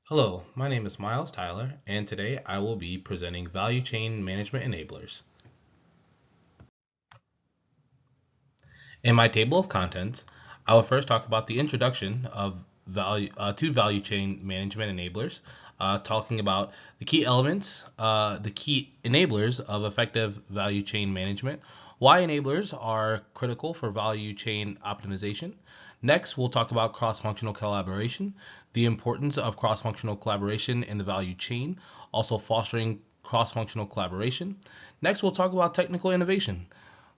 Hello, my name is Miles Tyler, and today I will be presenting value chain management enablers. In my table of contents, I will first talk about the introduction of to value chain management enablers, talking about the key elements, the key enablers of effective value chain management, why enablers are critical for value chain optimization. Next, we'll talk about cross-functional collaboration, the importance of cross-functional collaboration in the value chain, also fostering cross-functional collaboration. Next, we'll talk about technical innovation,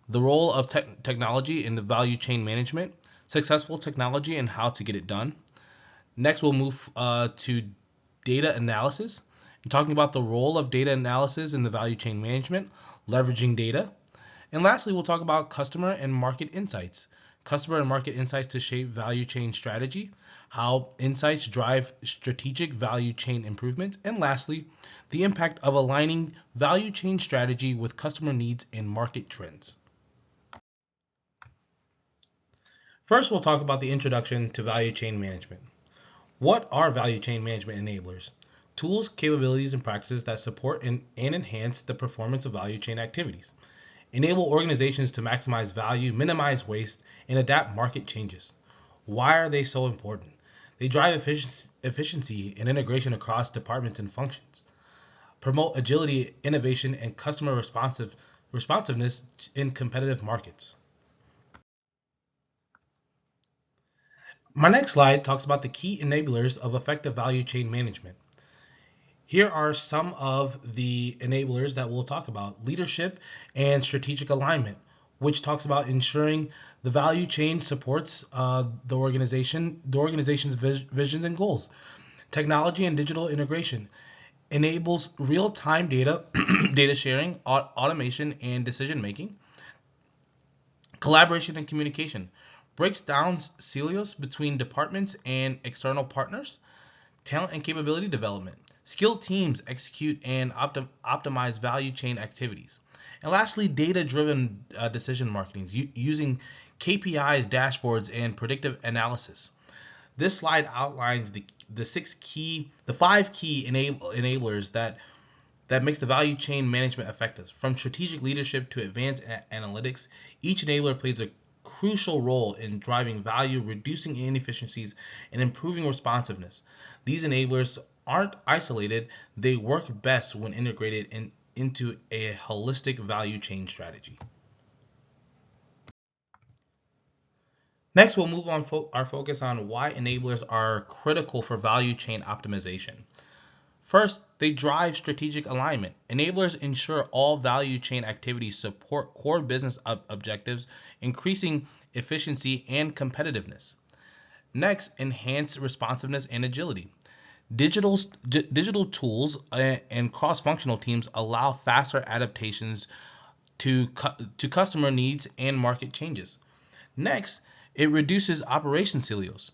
the role of technology in the value chain management, successful technology and how to get it done. Next, we'll move to data analysis, and talking about the role of data analysis in the value chain management, leveraging data. And lastly, we'll talk about customer and market insights to shape value chain strategy, how insights drive strategic value chain improvements, and lastly, the impact of aligning value chain strategy with customer needs and market trends. First, we'll talk about the introduction to value chain management. What are value chain management enablers? Tools, capabilities, and practices that support and enhance the performance of value chain activities. Enable organizations to maximize value, minimize waste, and adapt market changes. Why are they so important? They drive efficiency and integration across departments and functions, promote agility, innovation, and customer responsiveness in competitive markets. My next slide talks about the key enablers of effective value chain management. Here are some of the enablers that we'll talk about. Leadership and strategic alignment, which talks about ensuring the value chain supports the organization's visions and goals. Technology and digital integration enables real-time data, data sharing, automation, and decision making. Collaboration and communication breaks down silos between departments and external partners. Talent and capability development. Skilled teams execute and optimize value chain activities. And lastly, data-driven decision marketing using KPIs, dashboards, and predictive analysis. This slide outlines the five key enablers that makes the value chain management effective. From strategic leadership to advanced analytics, each enabler plays a crucial role in driving value, reducing inefficiencies, and improving responsiveness. These enablers aren't isolated, they work best when integrated into a holistic value chain strategy. Next, we'll move on our focus on why enablers are critical for value chain optimization. First, they drive strategic alignment. Enablers ensure all value chain activities support core business objectives, increasing efficiency and competitiveness. Next, enhance responsiveness and agility. Digital tools and cross-functional teams allow faster adaptations to customer needs and market changes. Next, it reduces operation silos.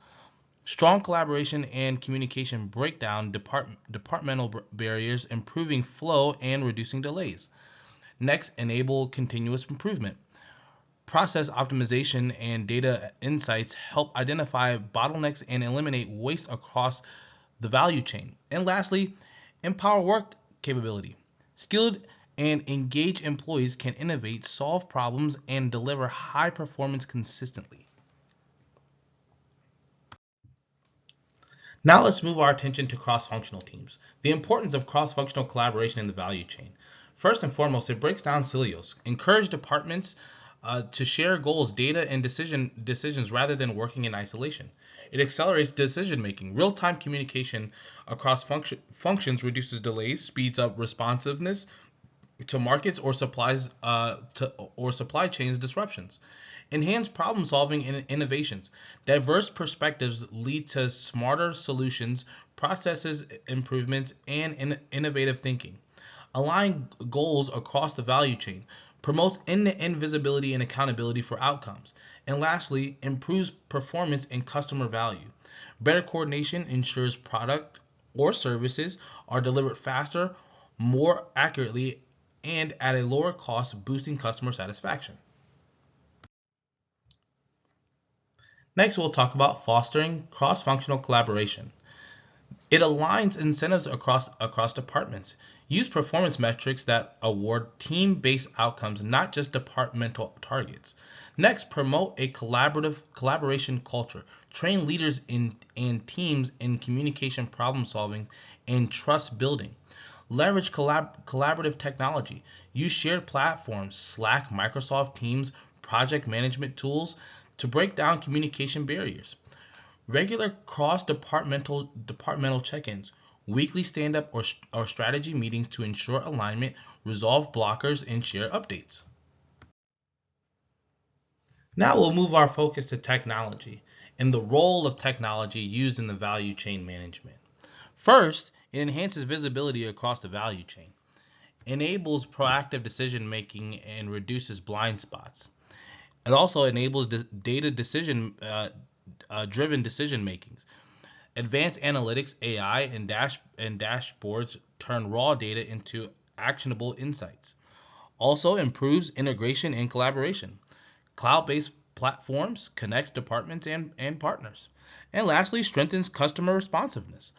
Strong collaboration and communication break down departmental barriers, improving flow and reducing delays. Next, enable continuous improvement. Process optimization and data insights help identify bottlenecks and eliminate waste across the value chain. And lastly, empower work capability. Skilled and engaged employees can innovate, solve problems, and deliver high performance consistently. Now let's move our attention to cross-functional teams. The importance of cross-functional collaboration in the value chain. First and foremost, it breaks down silos. Encourage departments to share goals, data, and decisions rather than working in isolation. It accelerates decision making. Real-time communication across functions reduces delays, speeds up responsiveness to markets or supply chains disruptions. Enhance problem solving and innovations. Diverse perspectives lead to smarter solutions, processes improvements, and innovative thinking. Align goals across the value chain. Promotes end-to-end visibility and accountability for outcomes. And lastly, improves performance and customer value. Better coordination ensures product or services are delivered faster, more accurately, and at a lower cost, boosting customer satisfaction. Next, we'll talk about fostering cross-functional collaboration. It aligns incentives across departments. Use performance metrics that award team-based outcomes, not just departmental targets. Next, promote a collaboration culture. Train leaders in teams in communication, problem solving, and trust building. Leverage collaborative technology. Use shared platforms, Slack, Microsoft Teams, project management tools to break down communication barriers. Regular cross departmental check-ins, weekly stand-up or strategy meetings to ensure alignment, resolve blockers, and share updates. Now we'll move our focus to technology and the role of technology used in the value chain management. First, it enhances visibility across the value chain, enables proactive decision making, and reduces blind spots. It also enables data decision driven decision makings. Advanced analytics, AI, and dashboards turn raw data into actionable insights. Also improves integration and collaboration. Cloud-based platforms connects departments and partners. And lastly, strengthens customer responsiveness.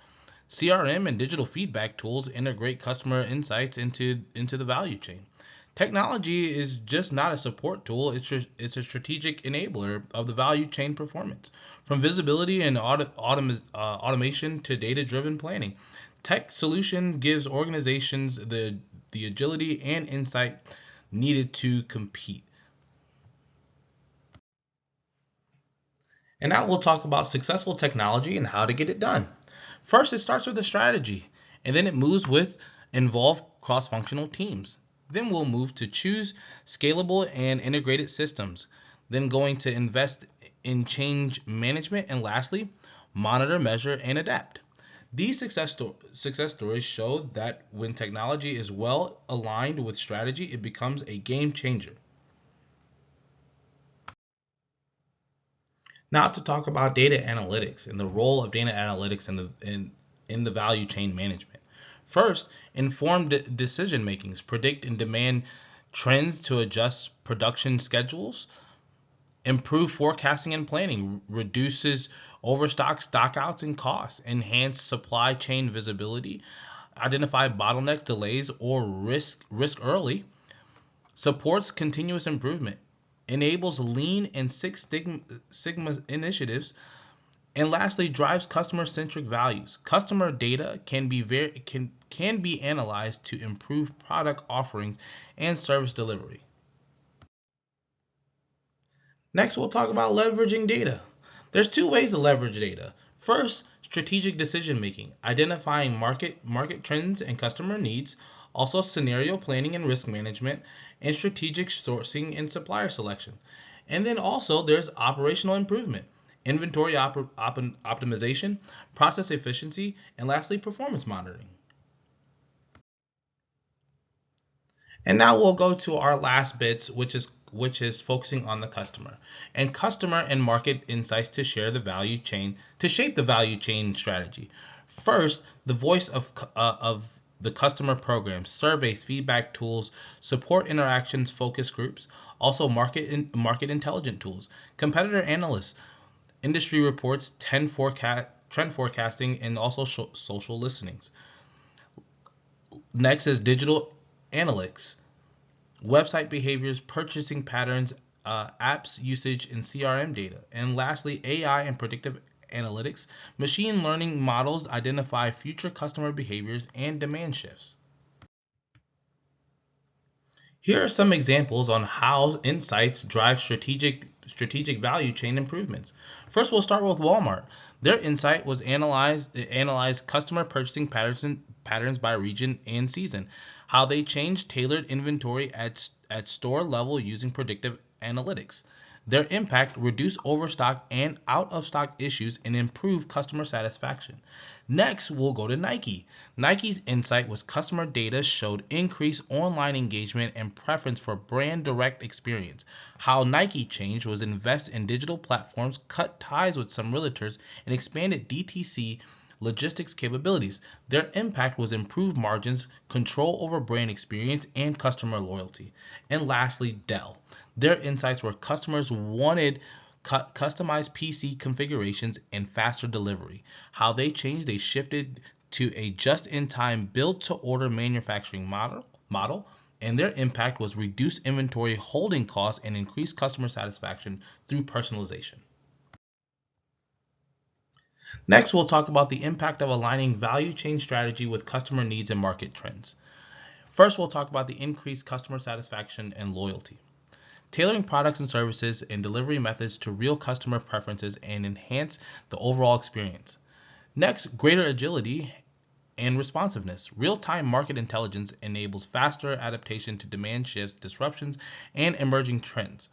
CRM and digital feedback tools integrate customer insights into the value chain. Technology is just not a support tool, it's a strategic enabler of the value chain performance. From visibility and automation to data driven planning, tech solution gives organizations the agility and insight needed to compete. And now we'll talk about successful technology and how to get it done. First, it starts with a strategy, and then it moves with involve cross-functional teams. Then we'll move to choose scalable and integrated systems. Then going to invest in change management, and lastly, monitor, measure, and adapt. These success stories show that when technology is well aligned with strategy, it becomes a game changer. Now to talk about data analytics and the role of data analytics in the value chain management. First, informed decision makings predict and demand trends to adjust production schedules, improve forecasting and planning, reduces overstock, stockouts, and costs, enhance supply chain visibility, identify bottlenecks, delays, or risk early, supports continuous improvement, enables lean and Six Sigma initiatives, and lastly drives customer-centric values. Customer data can be analyzed to improve product offerings and service delivery. Next, we'll talk about leveraging data. There's two ways to leverage data. First, strategic decision making, identifying market trends and customer needs, also scenario planning and risk management, and strategic sourcing and supplier selection. And then also there's operational improvement, inventory optimization, process efficiency, and lastly performance monitoring. And now we'll go to our last bits, which is focusing on the customer and market insights to share the value chain to shape the value chain strategy. First, the voice of the customer programs, surveys, feedback tools, support interactions, focus groups, also market intelligent tools, competitor analysts, industry reports, trend forecasting, and also social listenings. Next is digital analytics, website behaviors, purchasing patterns, apps usage, and CRM data. And lastly, AI and predictive analytics, machine learning models identify future customer behaviors and demand shifts. Here are some examples on how insights drive strategic value chain improvements. First, we'll start with Walmart. Their insight was analyzed customer purchasing patterns by region and season, how they changed tailored inventory at store level using predictive analytics. Their impact reduced overstock and out of stock issues and improved customer satisfaction. Next, we'll go to Nike. Nike's insight was customer data showed increased online engagement and preference for brand direct experience. How Nike changed was invest in digital platforms, cut ties with some realtors, and expanded DTC logistics capabilities. Their impact was improved margins, control over brand experience, and customer loyalty. And lastly, Dell. Their insights were customers wanted customized PC configurations, and faster delivery. How they changed, they shifted to a just-in-time build-to-order manufacturing model, and their impact was reduced inventory holding costs and increased customer satisfaction through personalization. Next, we'll talk about the impact of aligning value chain strategy with customer needs and market trends. First, we'll talk about the increased customer satisfaction and loyalty. Tailoring products and services and delivery methods to real customer preferences and enhance the overall experience. Next, greater agility and responsiveness. Real-time market intelligence enables faster adaptation to demand shifts, disruptions, and emerging trends.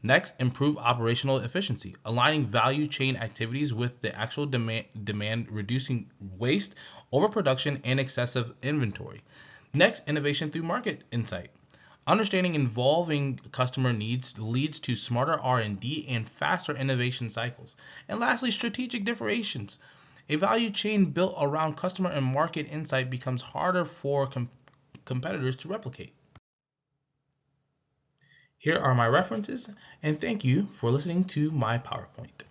Next, improve operational efficiency, aligning value chain activities with the actual demand, reducing waste, overproduction, and excessive inventory. Next, innovation through market insight. Understanding evolving customer needs leads to smarter R&D and faster innovation cycles. And lastly, strategic differentiations. A value chain built around customer and market insight becomes harder for competitors to replicate. Here are my references, and thank you for listening to my PowerPoint.